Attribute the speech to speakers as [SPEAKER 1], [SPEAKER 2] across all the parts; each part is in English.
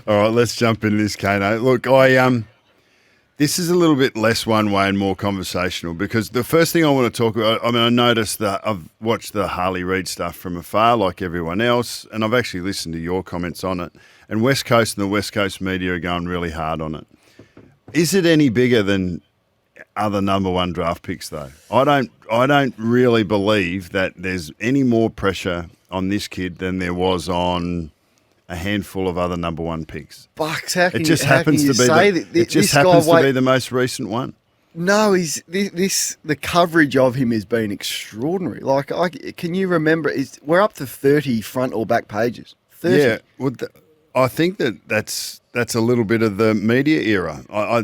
[SPEAKER 1] All right, let's jump into this, Kano. Look, this is a little bit less one way and more conversational because the first thing I want to talk about, I noticed that I've watched the Harley Reid stuff from afar like everyone else, and I've actually listened to your comments on it. And West Coast and the West Coast media are going really hard on it. Is it any bigger than other number one draft picks, though? I don't really believe that there's any more pressure on this kid than there was on a handful of other number one picks.
[SPEAKER 2] Bucks, how can
[SPEAKER 1] It just
[SPEAKER 2] you, how
[SPEAKER 1] happens
[SPEAKER 2] can
[SPEAKER 1] to
[SPEAKER 2] you
[SPEAKER 1] be
[SPEAKER 2] say
[SPEAKER 1] the,
[SPEAKER 2] that
[SPEAKER 1] it just
[SPEAKER 2] this guy,
[SPEAKER 1] happens to be the most recent one.
[SPEAKER 2] No, the coverage of him has been extraordinary. Like, can you remember? We're up to 30 front or back pages. 30.
[SPEAKER 1] Yeah, well, I think that's a little bit of the media era. I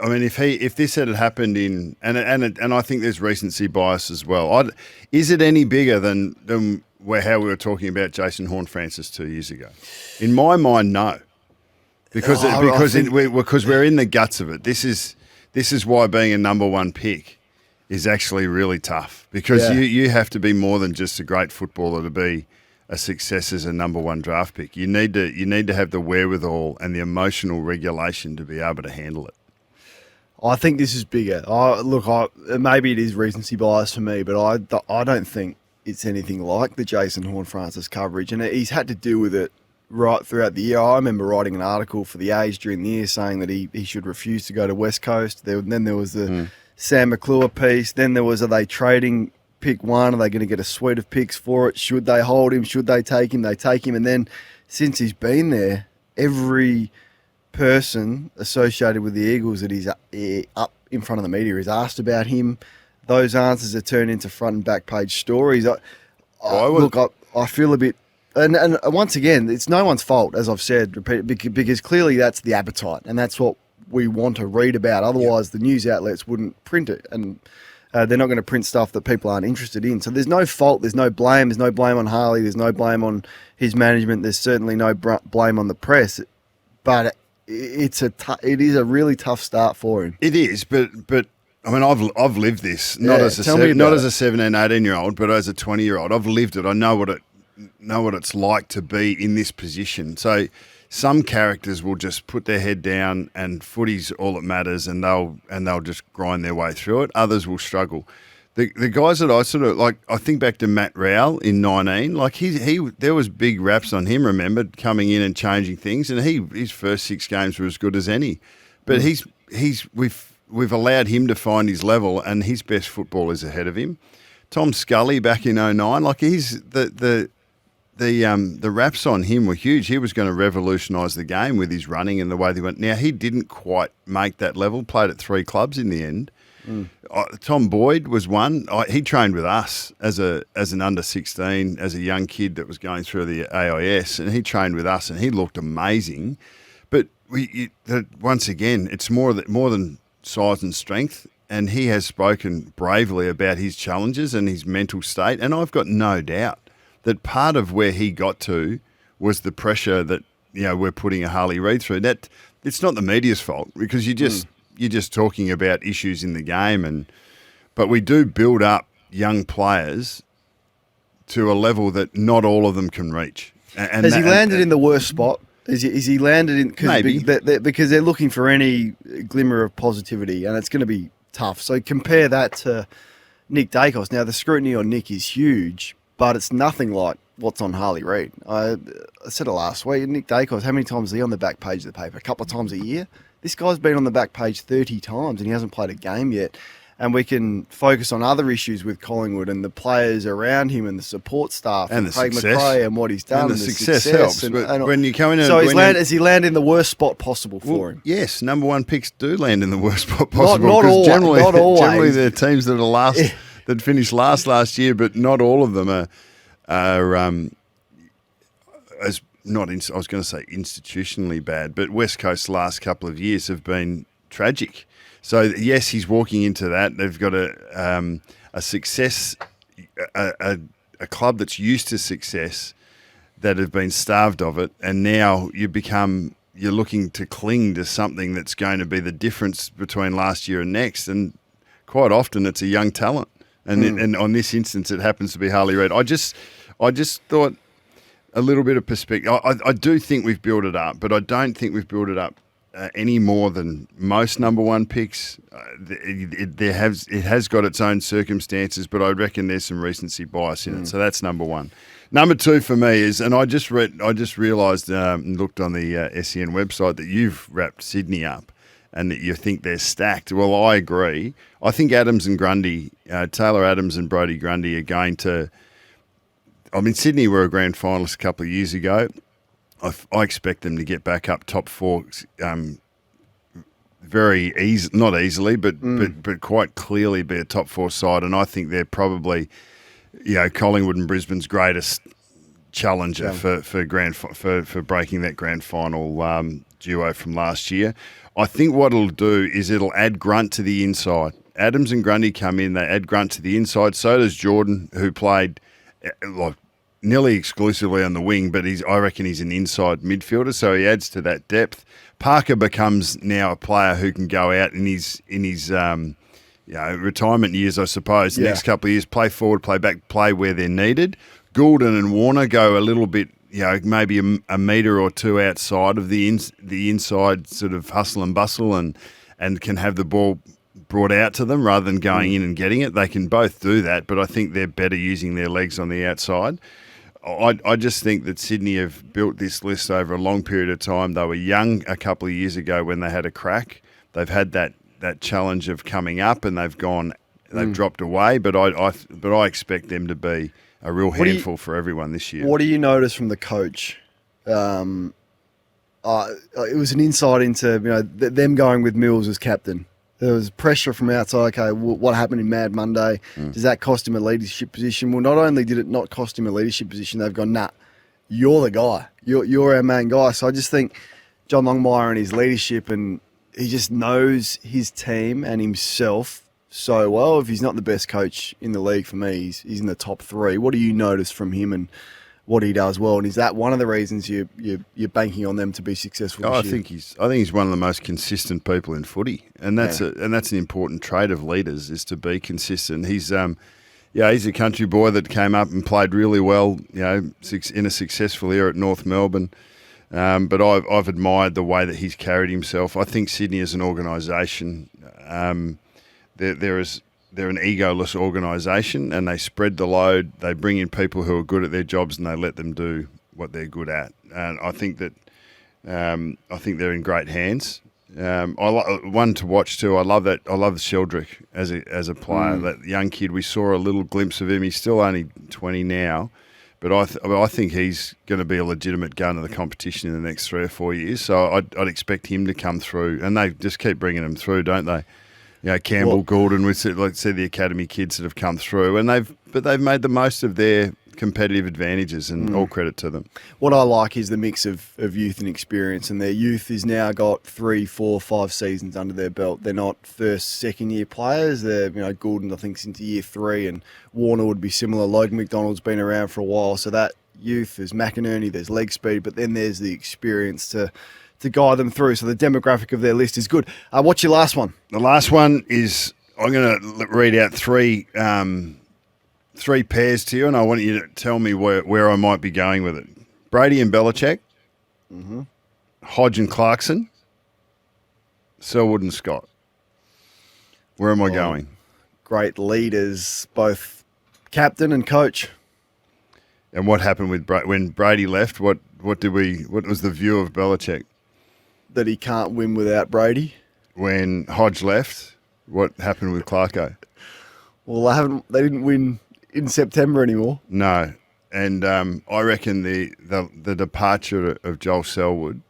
[SPEAKER 1] mean, if this had happened in and I think there's recency bias as well. Is it any bigger than how we were talking about Jason Horne-Francis 2 years ago? In my mind, no, because we're in the guts of it. This is why being a number one pick is actually really tough because you have to be more than just a great footballer to be a success as a number one draft pick. You need to have the wherewithal and the emotional regulation to be able to handle it.
[SPEAKER 2] I think this is bigger. Maybe it is recency bias for me, but I don't think it's anything like the Jason Horne-Francis coverage, and he's had to deal with it right throughout the year. I remember writing an article for The Age during the year saying that he should refuse to go to West Coast. Then there was the Sam McClure piece. Then there was, are they trading pick one? Are they going to get a suite of picks for it? Should they hold him? Should they take him? They take him. And then since he's been there, every person associated with the Eagles that he's up in front of the media is asked about him. Those answers are turned into front and back page stories. I feel a bit, and once again, it's no one's fault, as I've said, because clearly that's the appetite, and that's what we want to read about. Otherwise, the news outlets wouldn't print it, and they're not going to print stuff that people aren't interested in. So there's no fault, there's no blame. There's no blame on Harley, there's no blame on his management, there's certainly no blame on the press. But it is a really tough start for him.
[SPEAKER 1] It is, but I mean, I've lived this not as a 17, 18-year-old, but as a 20-year-old. I've lived it. I know what it's like to be in this position. So some characters will just put their head down and footy's all that matters, and they'll just grind their way through it. Others will struggle. The guys that I sort of like, I think back to Matt Rowell in 19. Like he there was big raps on him. Remember coming in and changing things, and his first 6 games were as good as any. But we've allowed him to find his level, and his best football is ahead of him. Tom Scully back in 09, like the raps on him were huge. He was going to revolutionise the game with his running and the way he went. Now, he didn't quite make that level, played at 3 clubs in the end. Tom Boyd was one. He trained with us as an under-16, as a young kid that was going through the AIS, and he trained with us, and he looked amazing. But once again, it's more than size and strength, and he has spoken bravely about his challenges and his mental state, and I've got no doubt that part of where he got to was the pressure that we're putting a Harley Reid through. That it's not the media's fault because you're just talking about issues in the game, but we do build up young players to a level that not all of them can reach. And
[SPEAKER 2] has he landed in the worst spot? Is he landed in because they're looking for any glimmer of positivity, and it's going to be tough. So compare that to Nick Dacos. Now the scrutiny on Nick is huge, but it's nothing like what's on Harley Reid. I said it last week. Nick Dacos, how many times is he on the back page of the paper? A couple of times a year. This guy's been on the back page 30 times, and he hasn't played a game yet. And we can focus on other issues with Collingwood and the players around him and the support staff
[SPEAKER 1] and
[SPEAKER 2] Craig McRae and what he's done.
[SPEAKER 1] And the success helps. But when you come in,
[SPEAKER 2] has he landed in the worst spot possible for him?
[SPEAKER 1] Yes, number one picks do land in the worst spot possible.
[SPEAKER 2] Not always.
[SPEAKER 1] Generally, they're teams that are that finished last year, but not all of them are as not. I was going to say institutionally bad, but West Coast's last couple of years have been tragic. So yes, he's walking into that. They've got a success, a club that's used to success, that have been starved of it, and now you're looking to cling to something that's going to be the difference between last year and next. And quite often, it's a young talent, and on this instance, it happens to be Harley Reid. I just thought a little bit of perspective. I do think we've built it up, but I don't think we've built it up any more than most number one picks. It has got its own circumstances, but I reckon there's some recency bias in it. So that's number one. Number two for me is, and I just realised and looked on the SEN website that you've wrapped Sydney up and that you think they're stacked. Well, I agree. I think Adams and Grundy, Taylor Adams and Brodie Grundy are going to... I mean, Sydney were a grand finalist a couple of years ago. I expect them to get back up top four very easy, not easily, but quite clearly be a top four side. And I think they're probably, Collingwood and Brisbane's greatest challenger for breaking that grand final duo from last year. I think what it'll do is it'll add grunt to the inside. Adams and Grundy come in, they add grunt to the inside. So does Jordan, who played nearly exclusively on the wing, but I reckon he's an inside midfielder, so he adds to that depth. Parker becomes now a player who can go out in his retirement years, I suppose. The next couple of years, play forward, play back, play where they're needed. Goulden and Warner go a little bit, maybe a metre or two outside of the inside sort of hustle and bustle, and can have the ball brought out to them rather than going in and getting it. They can both do that, but I think they're better using their legs on the outside. I just think that Sydney have built this list over a long period of time. They were young a couple of years ago when they had a crack. They've had that challenge of coming up, and they've dropped away. But I expect them to be a real handful for everyone this year. What
[SPEAKER 2] do you notice from the coach? It was an insight into them going with Mills as captain. There was pressure from outside. Okay, what happened in Mad Monday? Does that cost him a leadership position? Well, not only did it not cost him a leadership position, they've gone, nah, you're the guy. You're our main guy. So I just think John Longmire and his leadership, and he just knows his team and himself so well. If he's not the best coach in the league for me, he's in the top three. What do you notice from him and what he does well? And is that one of the reasons you're banking on them to be successful this year?
[SPEAKER 1] I think he's one of the most consistent people in footy, and that's an important trait of leaders, is to be consistent. He's a country boy that came up and played really well, in a successful era at North Melbourne. But I've admired the way that he's carried himself. I think Sydney as an organisation, they're an egoless organisation, and they spread the load. They bring in people who are good at their jobs, and they let them do what they're good at. And I think that they're in great hands. One to watch too. I love Sheldrick as a player. That young kid, we saw a little glimpse of him. He's still only 20 now, but I think he's going to be a legitimate gun of the competition in the next 3 or 4 years. So I'd expect him to come through, and they just keep bringing him through, don't they? Campbell, Goulden, we see the academy kids that have come through, and they've made the most of their competitive advantages, and all credit to them. What
[SPEAKER 2] I like is the mix of youth and experience, and their youth has now got 3, 4, 5 seasons under their belt. They're not first, second year players. They're Goulden, I think, since year 3, and Warner would be similar. Logan McDonald's been around for a while, so that youth, there's McInerney, there's leg speed, but then there's the experience to guide them through. So the demographic of their list is good. What's your last one?
[SPEAKER 1] The last one is, I'm going to read out three pairs to you, and I want you to tell me where I might be going with it. Brady and Belichick, Hodge and Clarkson, Selwood and Scott. Where am I going?
[SPEAKER 2] Great leaders, both captain and coach.
[SPEAKER 1] And what happened with when Brady left? What was the view of Belichick?
[SPEAKER 2] That he can't win without Brady.
[SPEAKER 1] When Hodge left, what happened with Clarko?
[SPEAKER 2] Well, they didn't win in September anymore.
[SPEAKER 1] No, and I reckon the departure of Joel Selwood.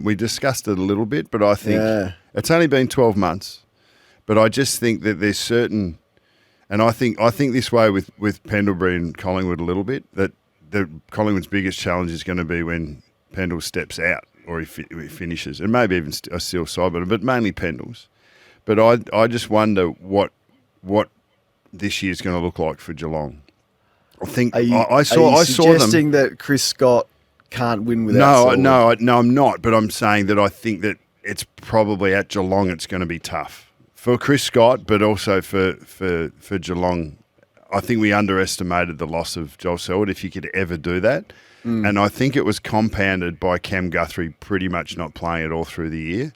[SPEAKER 1] We discussed it a little bit, but I think it's only been 12 months. But I just think that there's certain, and I think this way with Pendlebury and Collingwood a little bit, that Collingwood's biggest challenge is going to be when Pendle steps out, or he finishes, and maybe even a Steele Cyber, but mainly Pendles. But I just wonder what this year's going to look like for Geelong. I think I saw them
[SPEAKER 2] suggesting that Chris Scott can't win without.
[SPEAKER 1] No, I'm not. But I'm saying that I think that it's probably at Geelong it's going to be tough for Chris Scott, but also for Geelong. I think we underestimated the loss of Joel Selwood, if you could ever do that. And I think it was compounded by Cam Guthrie pretty much not playing at all through the year.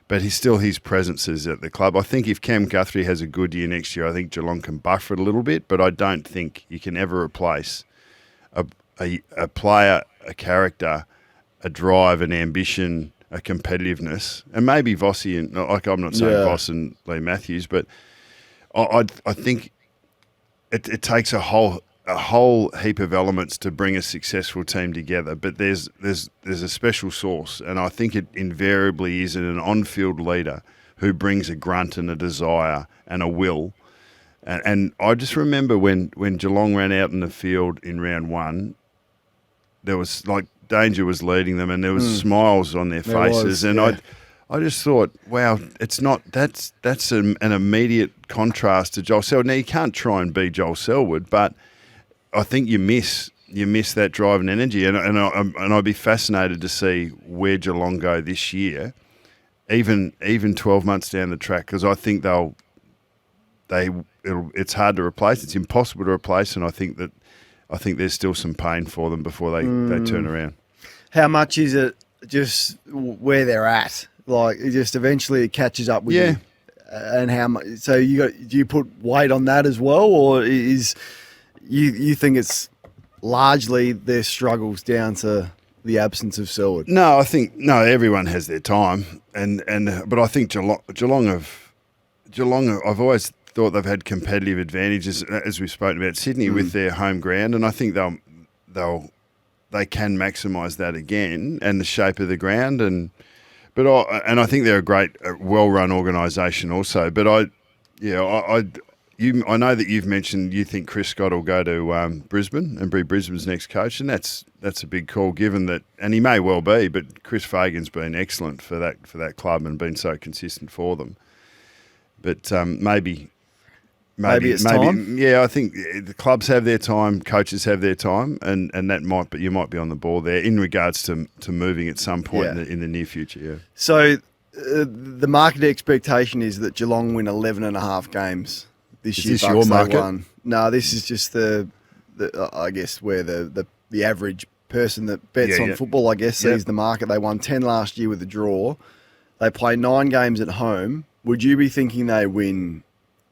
[SPEAKER 1] But his presence is at the club. I think if Cam Guthrie has a good year next year, I think Geelong can buffer it a little bit. But I don't think you can ever replace a player, a character, a drive, an ambition, a competitiveness, and maybe Vossi and I'm not saying Voss and Lee Matthews, but I think it takes a whole heap of elements to bring a successful team together. But there's a special sauce, and I think it invariably is an on-field leader who brings a grunt and a desire and a will. And I just remember when Geelong ran out in the field in round one, there was like Danger was leading them, and there was smiles on their faces, I just thought, wow, it's not that's an immediate contrast to Joel Selwood. Now you can't try and be Joel Selwood, but I think you miss that drive and energy, and I'd be fascinated to see where Geelong go this year, even 12 months down the track, because I think it's hard to replace. It's impossible to replace, and I think there's still some pain for them before they turn around.
[SPEAKER 2] How much is it just where they're at? Like, it just eventually it catches up with you. And how much? So do you put weight on that as well, or is you think it's largely their struggles down to the absence of Selwood?
[SPEAKER 1] No, I think everyone has their time, but I think Geelong I've always thought they've had competitive advantages, as we've spoken about Sydney, with their home ground, and I think they can maximise that again, and the shape of the ground, and I think they're a great, well-run organisation also. But I know that you've mentioned you think Chris Scott will go to Brisbane and be Brisbane's next coach, and that's a big call, given that, and he may well be, but Chris Fagan's been excellent for that club and been so consistent for them. But maybe it's time. Yeah, I think the clubs have their time, coaches have their time, and you might be on the ball there in regards to moving at some point in the near future. Yeah.
[SPEAKER 2] So the market expectation is that Geelong win 11.5 games this year.
[SPEAKER 1] Is this your market?
[SPEAKER 2] No, this is just the I guess where the average person that bets on football, I guess, sees the market. They won 10 last year with a draw. They play 9 games at home. Would you be thinking they win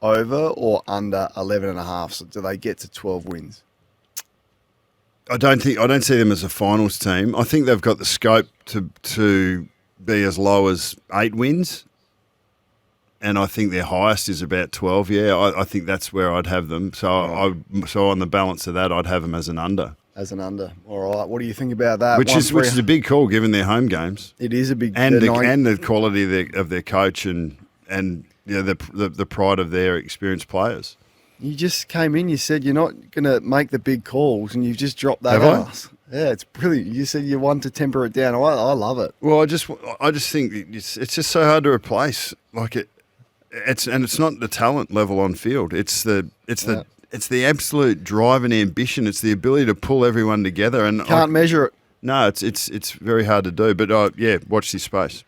[SPEAKER 2] over or under 11.5? So do they get to 12 wins?
[SPEAKER 1] I don't see them as a finals team. I think they've got the scope to be as low as 8 wins, and I think their highest is about 12. Yeah, I think that's where I'd have them. So on the balance of that, I'd have them as an under.
[SPEAKER 2] As an under. All right. What do you think about that?
[SPEAKER 1] Which is a big call given their home games.
[SPEAKER 2] It is a big
[SPEAKER 1] and the quality of their coach and the pride of their experienced players.
[SPEAKER 2] You just came in, you said you're not going to make the big calls, and you've just dropped that ass. Yeah, it's brilliant. You said you want to temper it down. I love it.
[SPEAKER 1] Well, I just think it's just so hard to replace. Like it's not the talent level on field. It's the absolute drive and ambition. It's the ability to pull everyone together, and
[SPEAKER 2] can't measure it.
[SPEAKER 1] No, it's very hard to do. But watch this space.